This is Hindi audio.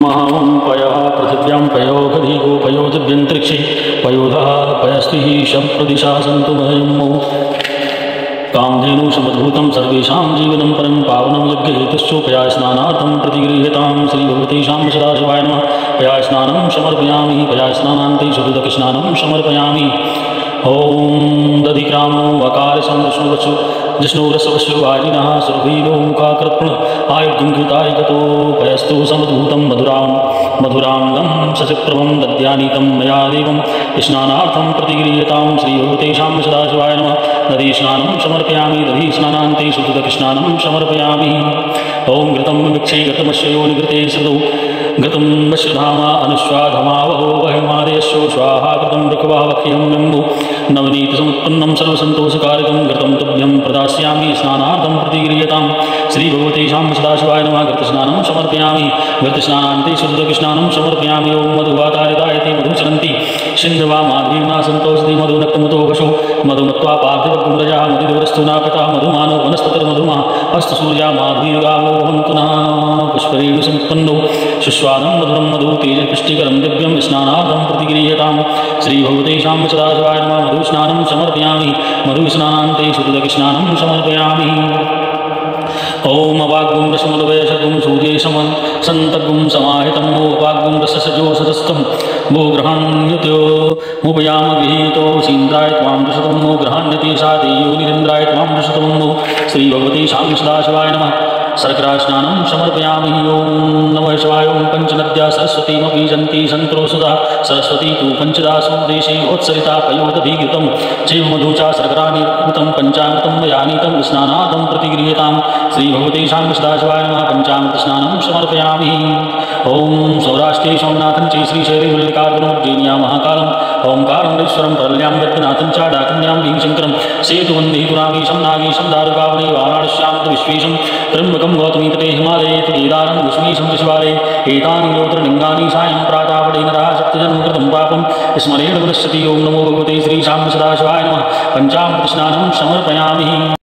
महां पयः पृथिव्यां पयो गधिगो पयो दिव्यन्तरिक्षे पयोधः पयस्तिः शप्रदिशा सन्तु भयमो कामधेनु समद्भूतं सर्वेषां जीवनं परं पावनं यज्ञहेतुश्चोपया स्नानार्थं प्रतिगृह्यतां श्रीभगवतीशां सदाशिवाय नमः। पया स्नानं समर्पयामि, पया स्नानान्ते शुद्धदकस्नानं समर्पयामि। ॐ दधिक्रामो वकारसं विष्णुवचो जिष्णुरसवशो वाजिनः सुरभीलो मुखाकृत्ण आयुधं कृताय गतो पयस्तु समद्भूतं मधुराङ्गं शशिप्रभं दद्यानीतं मया देवं स्नानार्थं प्रतिगृह्यतां श्रीभगवतीशां सदाशिवाय नमः। दधिस्नानं समर्पयामि, दधिस्नानान्ते शुद्धदकस्नानं समर्पयामि। ॐ घृतं विक्षे घृतमस्य योनिघृते श्रुतौ घृतं वश्यधामा अनुश्वाधमावहो वहिमादयस्यो स्वाहा घृतं ऋक्वावह्यं यम्बो नवनीतसमुत्पन्नं सर्वसन्तोषकारकं घृतं तुभ्यं प्रदास्यामि स्नानार्थं प्रतिगृह्यतां श्रीभगवतीशां सदाशिवाय नमः। घृतस्नानं समर्पयामि, घृतस्नानान्ते शुद्धदकस्नानं समर्पयामि। ॐ मधुवातारितायते मधुचरन्ति सिन्धवा माधवीर्ना सन्तोषति मधुनक्तमुतो वशो मधुमत्वा पार्थिवगुम्रजा मधुदेवरस्तु नापिता मधुमानो वनस्पतिर्मधुमा हस्तसूर्या माधवीर्गावो भवन्तु नः। पुष्परेणुसमुत्पन्नो सुस्वादं मधुरं मधु तेजपुष्टिकरं दिव्यं स्नानार्थं प्रतिगृह्यतां श्रीभगवतीशां सदाशिवाय नमः। मधुस्नानं समर्पयामि, मधुस्नानान्ते शुद्धदकस्नानं समर्पयामि। ॐ अवाग्गुं रसमदवयशगुं सूर्येशमं सन्तगुं समाहितं वो अवाग्गुं रससजो सदस्तं वो गृहाण्यतो मुपयाम गृहीतो सीन्द्राय त्वां दुषतं वो गृहाण्यति सा देयो निरेन्द्राय त्वां दुषतं वो श्रीभगवतीशां सदाशिवाय नमः। शर्करास्नानं समर्पयामि। ॐ नमः शिवाय। ॐ पञ्चनद्या सरस्वतीमपि जन्ति सन्त्रोषुधा सरस्वती तु पञ्चदासु देशे उत्सरिता पयोदधिघृतं चैवमधु च शर्करानिर्भूतं पञ्चामृतं मया नीतं स्नानार्थं प्रतिगृह्यतां श्रीभगवतीशां सदाशिवाय नमः। पञ्चामृतस्नानं समर्पयामि। ॐ सौराष्ट्रे सोमनाथं च श्रीशैले मल्लिकार्जुनोज्जयिन्या महाकालं ओंकारमृश्वरं प्रलयां वैद्यनाथं च डाकिन्यां भीमशङ्करं सेतुवन्दे पुरामीशं नागेशं दारुकावने वाराणस्यां तु विश्वेशं त्र्यम्बकं गौतमीतटे हिमालये तु केदारं विष्णुशं विश्वालये एतानि योत्रलिङ्गानि सायं प्रातापटे नरः सप्तजन्म कृतं पापं स्मरेण विनश्यति। ॐ नमो भगवते श्रीशां सदाशिवाय नमः। पञ्चामृतस्नानं समर्पयामि।